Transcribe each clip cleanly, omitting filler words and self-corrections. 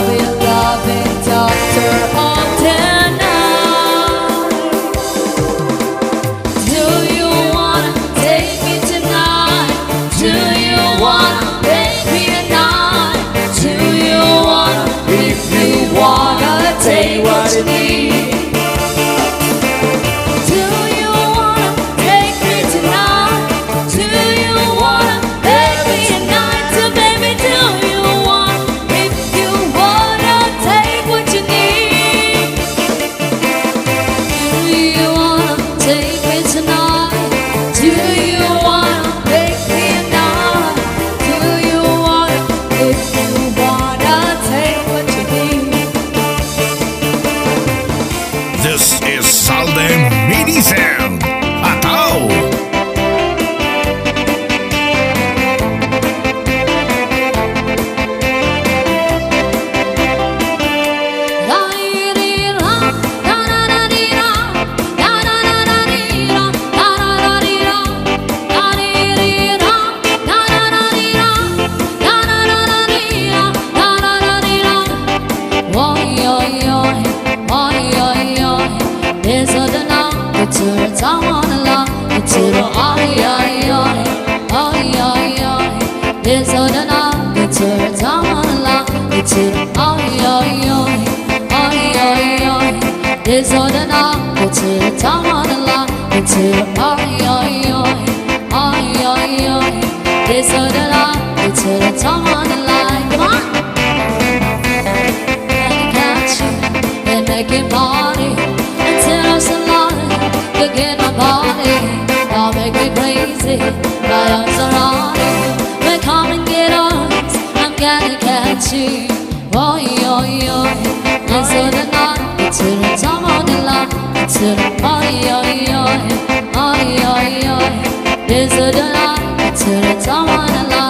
loving doctor all tonight. Do you wanna take me tonight? Do you wanna make me a night? Do you wanna, if you wanna, take what you need? Do you wanna take me tonight? Do you wanna make me a night? So baby, do you want, if you wanna, take what you need? Do you wanna take me tonight? Do you wanna make me a night? Do you wanna, if you wanna, take what you need? This is Salden Mini Sound. Atau It's all the night, it's all the time on the line, it's all it's all the night, it's all the time on the line. Come on, I catch you and make it party until I'm so lonely. Look at my body, I'll make me crazy. My arms are on you, but come and get us. I'm gonna catch you. Oh, it's all the night, it's all the time on the line, it's all the it's all the night, it's all the time on the line.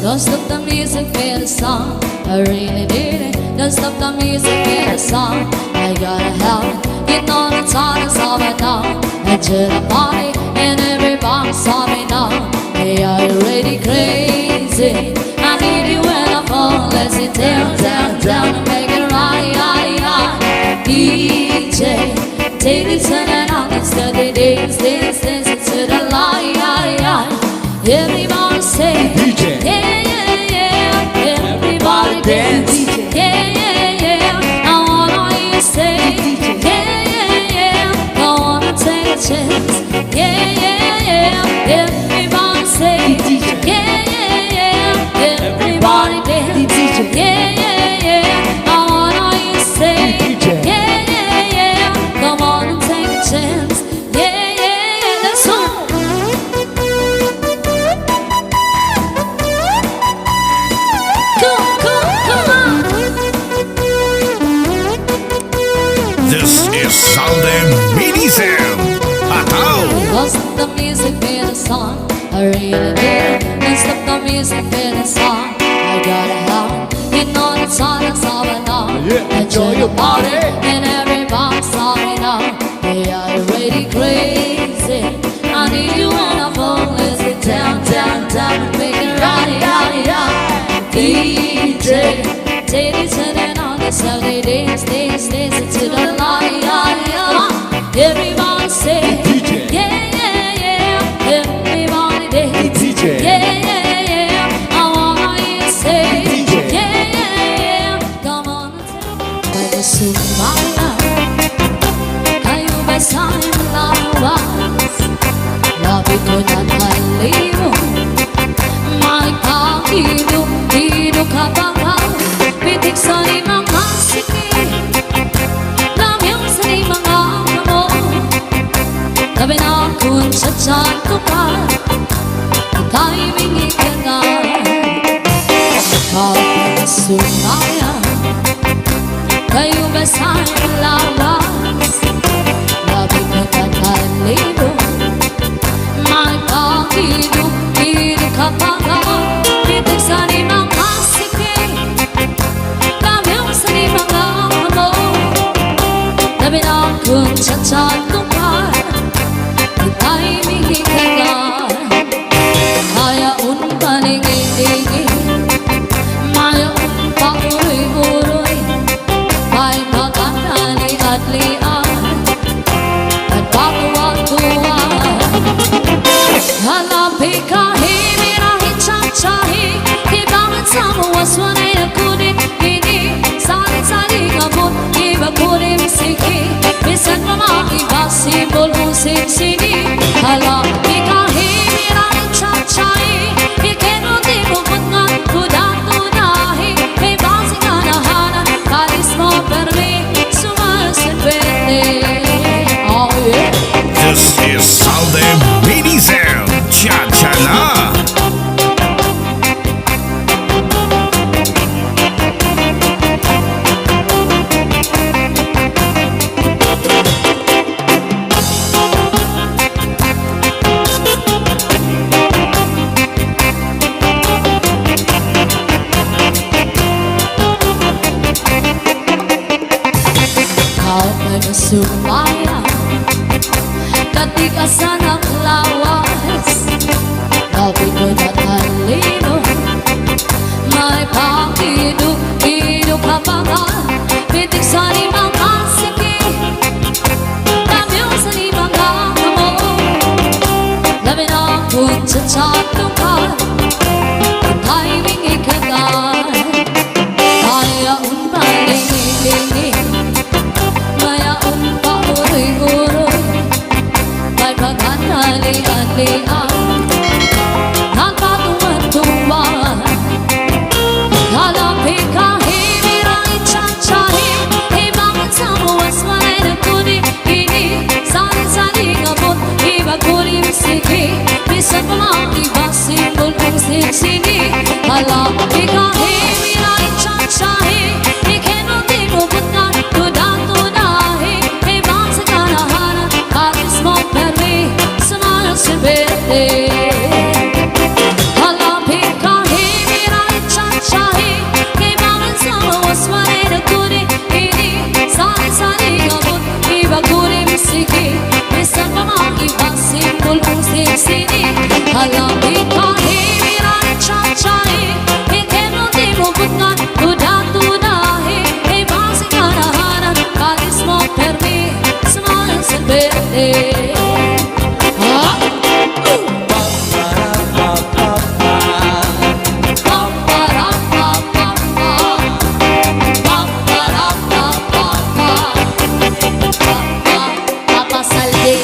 Don't stop the music for the song, I really did it. Don't stop the music for the song, I gotta have it. You know the time is over now. Into the party and everybody saw me now. They are already crazy. I need you when I fall. Let's get down, down, down and make it right, right, right. DJ, take it, turn it on and start the dance, dance, dance into the light, light, light. Everybody say, DJ. Yeah, yeah, yeah. Everybody dance, yeah, yeah, yeah. I wanna hear you say, yeah, yeah, yeah. I wanna take a chance, yeah, yeah, yeah. Everybody say, yeah, yeah, yeah. Everybody dance, yeah, yeah, yeah. I wanna hear you say, yeah, yeah, yeah. Come on and take a chance, yeah, yeah, yeah. That's all. This is Salden Mini Sound. Atau Don't stop the music for the song, I really did it. Don't stop the music for the song, I gotta have it. You know the time is over now. Enjoy your party and everybody saw me now. They are already crazy. I need you when I fall. Let's get down, down, down and make it right, right, right. DJ, take it, turn it on. That's how they dance, dance, dance into the light, light, light. Everybody say, yeah, yeah, yeah. Everybody dance, yeah, yeah, yeah. I wanna hear you say, yeah, yeah, yeah. Come on and tell me. Puedes subirla, hay un beso en la voz. La victoria está en libro. My God, you do, Kau sumaya kayu besar lawas Labi pagkakalino May pag-idog kapagal Dito sa limang asiki Kamiyong sa limang amo Labi na kung cha-cha-tukar Ita'y mihikagal Kaya un paligid-ligid Maya un pauloy-uloy May pagkakali at lian At pagkuwag-kuwag Halapi kahi, mirahi cha-chahi Ibangan sa muwaswanay na kunin Hini, salit-sali kabut Iba kunin misiki Bisan pa maiba, simbol musik sini Halapi kahi, mirahi cha-chahi Ikenuti bukot nga kuda-kudahi Ibang sikanahanan Kalis mo permi Sumasalpete Oh yeah This is Salde Minizem. Cha cha na. Kau sumaya Katikasan ang lawas Labi ko na talino May pag-idog kapagal Pitik sa limang asiki Kamyo sa limang amo Labi na kung cha-cha-tukar Timing ikagal Kaya un paling-iling Maya un pauloy-uloy May pagkakali-alian Nagpatuwan-tuwan Halapi kahi, mirahi cha-chahi Ibangan sa muwaswanay na kuni-hini Sali-sali ngabot, iba kuni-misiki Bisan pa maiba, simbol kong sini Halapi kahi, mirahi cha-chahi Ikenuti bukot nga kuda-kudahi Ibang sa kanahanan, kalis mo permi Sumasalpete Halapi kahi, mirahi cha-chahi Ibangan sa mawaswanay na kuni-hini Sali-sali ngabot, iba kuni-misiki Bisan pa maiba, simbol kong sini Halapi kahi, mirahi cha-chahi Ikenuti bukot nga kuda-kudahi Ibang sa kanahanan, kalis mo permi Sumasalpete Papa Salde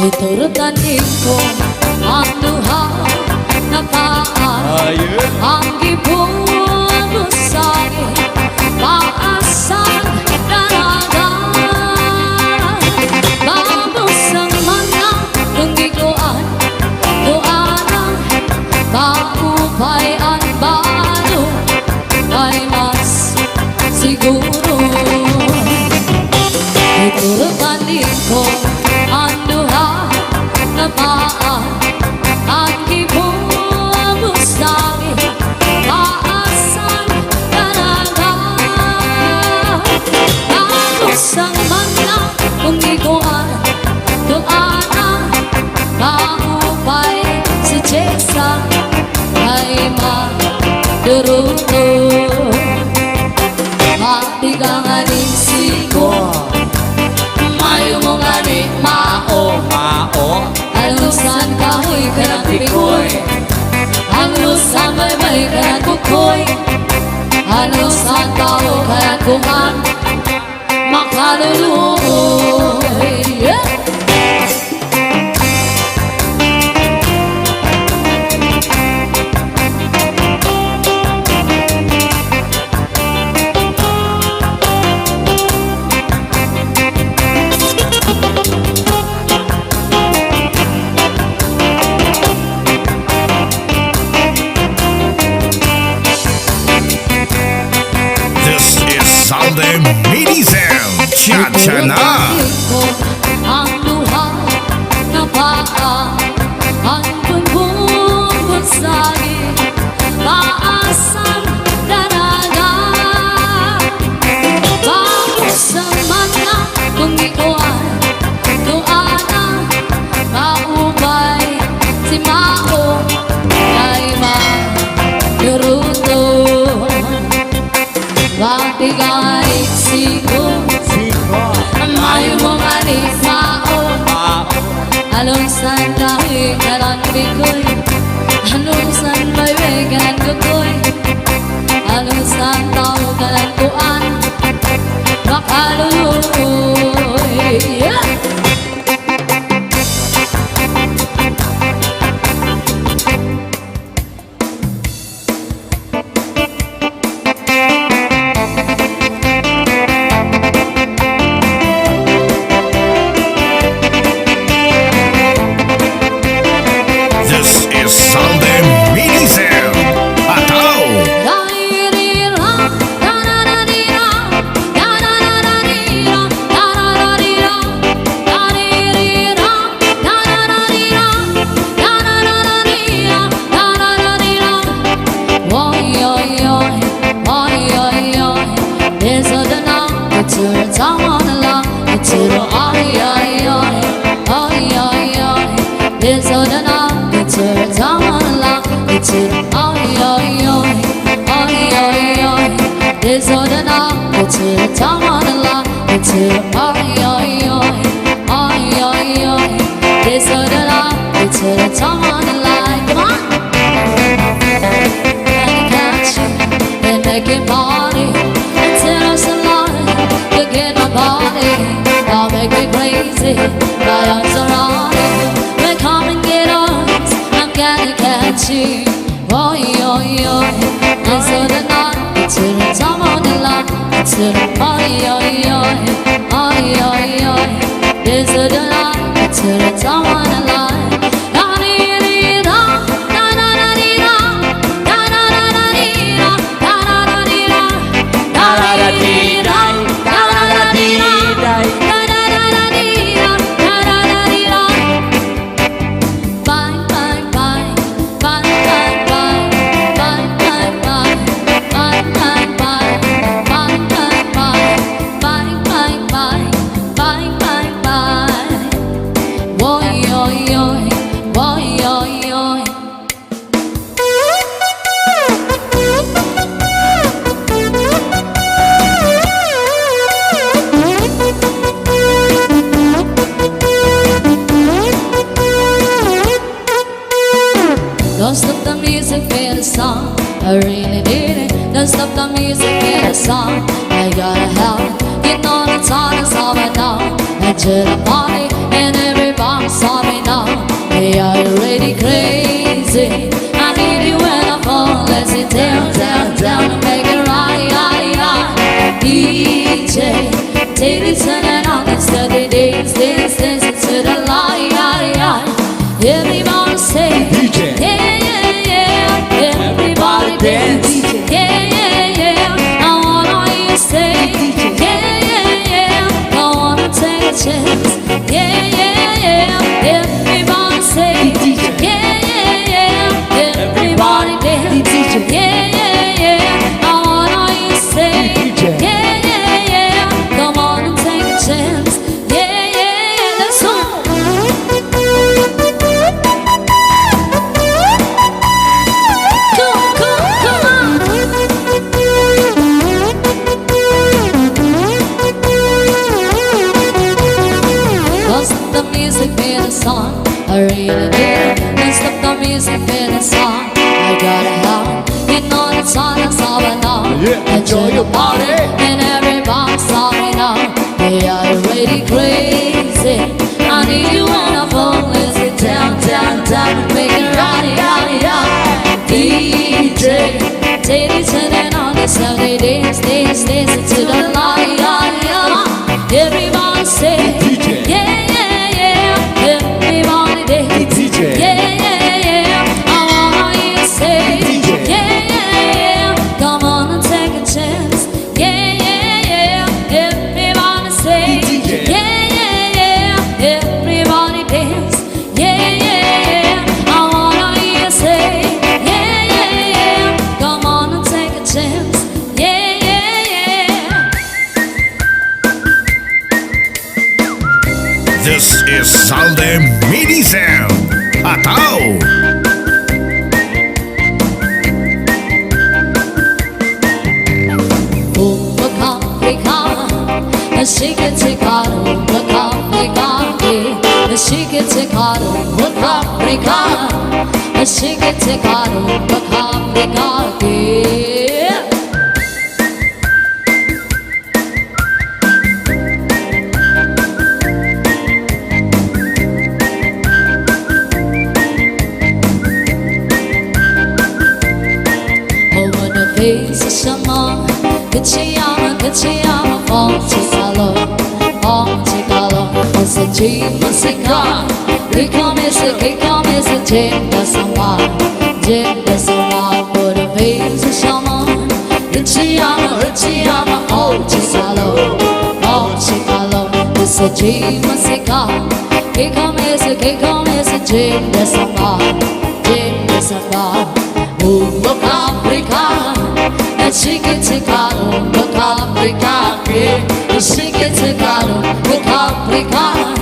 Iturutan ko ang duha na paan Ang gibubusahin Paasan daraga Babusang mana kung gikuan Tuanang paupayan balo Ay mas siguro Iturutan ko ang duha na paan Ang gibubusahin Paasan daraga Babusang mana kung gikuan Tuanang paupay si Jesa ay maduruto Mabigang anisigo Mayo mo gani mao Alusan kahoy karang pikoy Alusan bay-bay karang kukoy Alusan kahoy karang kuhan Makaluluoy Yeah! Southern Ladies and Cha Cha na. Ang luha na paa, ang bunbun-bunsagi, paasang daraga. Bawusan man na kung ikuan, tuana, maubay, si Mao, ay ma-yuruto. Matigay siko, mayo mong alis Mao. Alungsan dahil kalang bikoy, alungsan bayway kalang kukoy, alungsan tao kalang kuan, makaluloy. This is Southern Ladies and Ataw. This or the knock, it's a tongue on the lock, it's a oi oi oi, oi oi oi. This or the knock, it's a tongue on the line. Come on, can I catch you and make it party until I'm so long? You get my body, I'll make it crazy. My arms are on it, but come and get us. I'm gonna catch you, oi oi oi. This or the knock. Till the time on the line, till the oi oi oi, oi oi oi. This is the line, till the time on the line. Da dee dee da, da da da dee da, da da da da dee da, da da da dee da, da da da dee da, da da da dee da, da da da dee da, da da da dee da. Bye bye bye, bye bye bye, bye bye bye. Don't stop the music for the song, I really need it. Don't stop the music for the song, I gotta have it. You know the time is over now. Into the party and everybody saw me now. They are already crazy. I need you when I fall. Let's sit down, down, down and make it right, right, right. DJ, take it, turn it on and steady dance, dance, dance into the light, light, light. Everybody say, DJ. Yeah, yeah, yeah. Everybody dance, yeah, yeah, yeah. I wanna hear you say, yeah, yeah, yeah. I wanna take a chance, yeah, yeah, yeah. Everybody say, yeah, yeah, yeah. Everybody dance, yeah, yeah, yeah. I wanna hear you say, yeah, yeah, yeah. Come on and take a chance, yeah, yeah, yeah. Let's go. Song, I really need it. Don't stop the music for the song, I gotta have it. You know the song is over now. Enjoy your party and everybody saw me now. They are already crazy. I need you when I fall. Let's get down, down, down and make it right, right, right. DJ, take it, turn it on. This how they dance, dance, dance into the light, light, light. Everybody say, yeah, yeah, yeah. Everybody dance, yeah, yeah, yeah. I wanna hear you say, yeah, yeah, yeah. Come on and take a chance, yeah, yeah, yeah. This is Salde Mini Sound. Ataw! Shake it, take out, look up, break up, yeah. Shake it, take out, look up, break up. Shake it, take out, look up, break up, yeah. Over the face of someone, Kachiyama, fall to follow, it's a dream, it's a car. Become is a dream, that's a war, for the face of someone. Kachiyama, fall to follow, it's a dream, it's a car. Become is a dream, that's a war, look up, break up. Shake it, take out, look up, break up, yeah. Shake it, take out, look up, break up.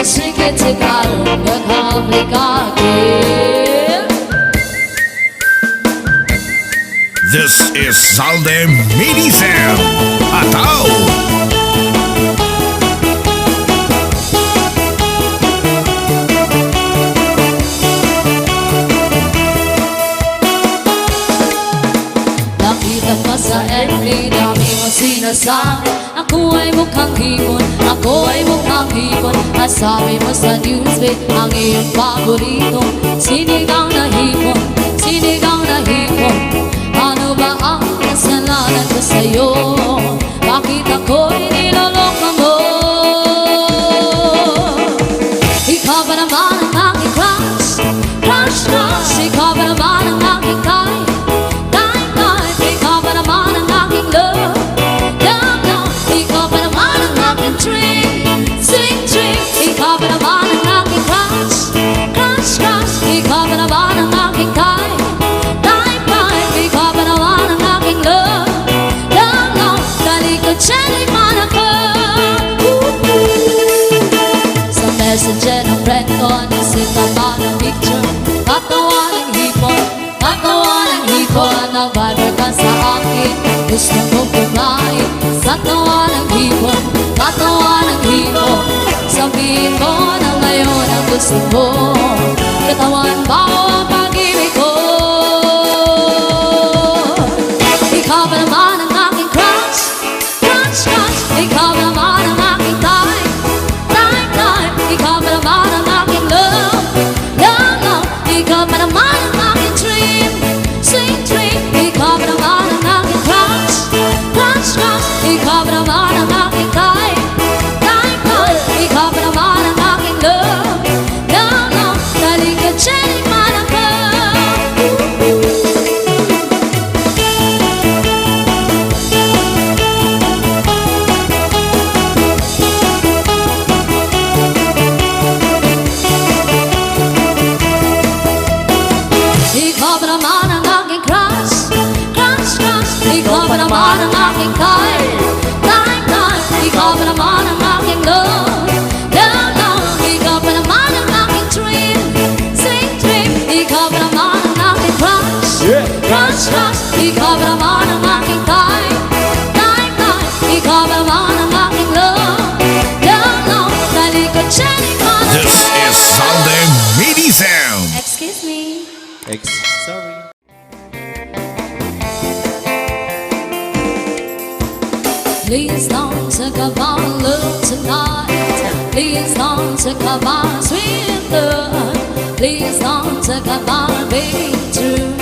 Shake it, take out, look up, break up, yeah. This is Salde Mini Sound. Ataw! Sa FB, dami mo sinasabi. Ako ay mukhang hipon, at sabi mo sa newsfeed, ang iyong paborito, sinigang na hipon. Ano ba ang kasalanan ko sa'yo? Bakit ako'y niloloko mo? Ikaw ba naman ang aking crush? Ikaw ba naman ang aking type? Ikaw ba naman ang aking crush? Ikaw ba naman ang aking type? Ikaw ba naman ang aking love? Dali ko dyan man ako. Sa messenger ng friend ko, nasita ba ng picture? Katawa ng hipon, nag-viber ka sa akin. Gusto ko kumain sa tawa ng hipon. Sabihin mo na ngayon ang gusto mo. Katawan mo ang pag-ibig ko. Ikaw ba naman ang aking crush? Ikaw ba naman ang aking type? Ikaw ba naman ang aking love? Ikaw ba naman ang aking dream? Sweet dream. Ikaw ba naman ang aking crush? Ikaw ba naman ang aking type? Ikaw ba naman ang aking love? Dali ka dyan man ako. Ikaw ba naman ang aking crush? Ikaw ba naman ang aking type? Ikaw ba naman ang aking love? Ikaw ba naman ang aking dream? Sweet dream. Ikaw ba naman ang aking crush? Ikaw ba naman ang aking type? Ikaw ba naman ang aking love? Dali ko dyan man ako. This is Salde Mini Sound. Excuse me. Sorry. Please don't talk about love tonight. Please don't talk about sweet love. Please don't talk about being true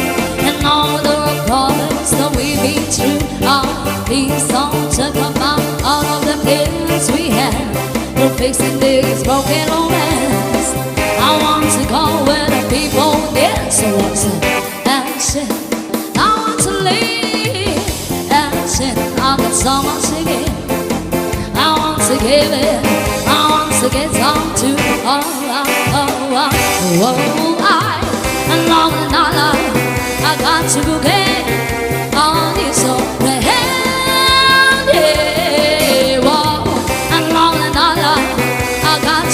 and all the problems that we've been through. Oh, please don't talk about all of the pills we had. We're fixing this broken romance. I want to go where the people dance to action. I want to live action. I got so much to give. I want to give it. I want to get down to and long and all I got to get on this open hand. Yeah, whoa. And long and all I got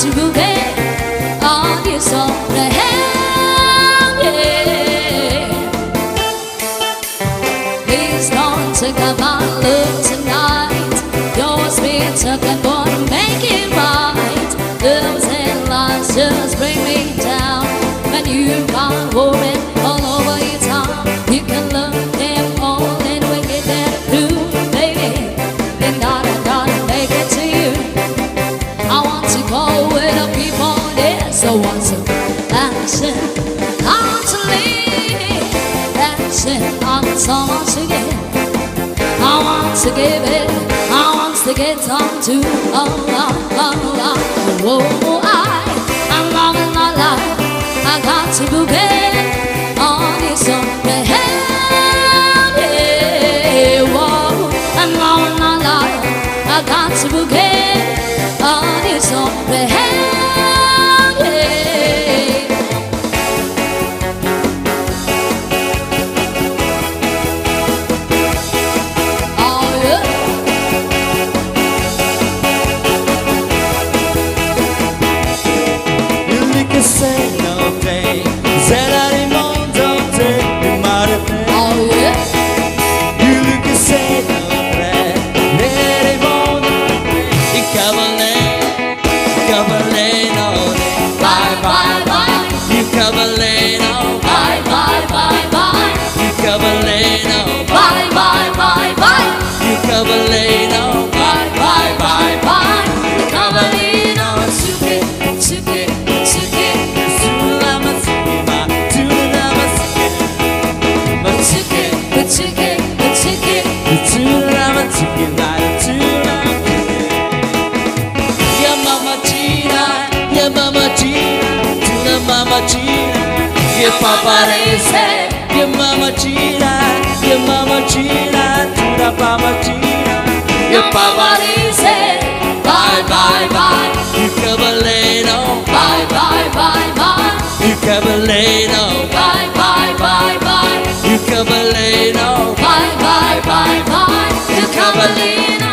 to get on to oh, I'm loving my life. I got to bouquet on his own hand. Yeah, whoa, I'm loving my life. I got to bouquet on his own hand. Say no day, Saturday morning don't take me marate. Oh yeah. You look and say no day, Saturday morning you come late no day. Bye bye bye. You come late no. Bye bye bye bye. You come late no. Bye bye bye bye. You come late no. Bye bye bye bye. You come late no. Tsuki tsuki tsuki. Mama Gina, your papa dice, your mama Gina, your mama Gina, tuna mama Gina, your papa dice, Bye bye bye. you caballero, Bye bye bye bye. you caballero, Bye bye bye bye. you caballero, Bye bye bye bye. You come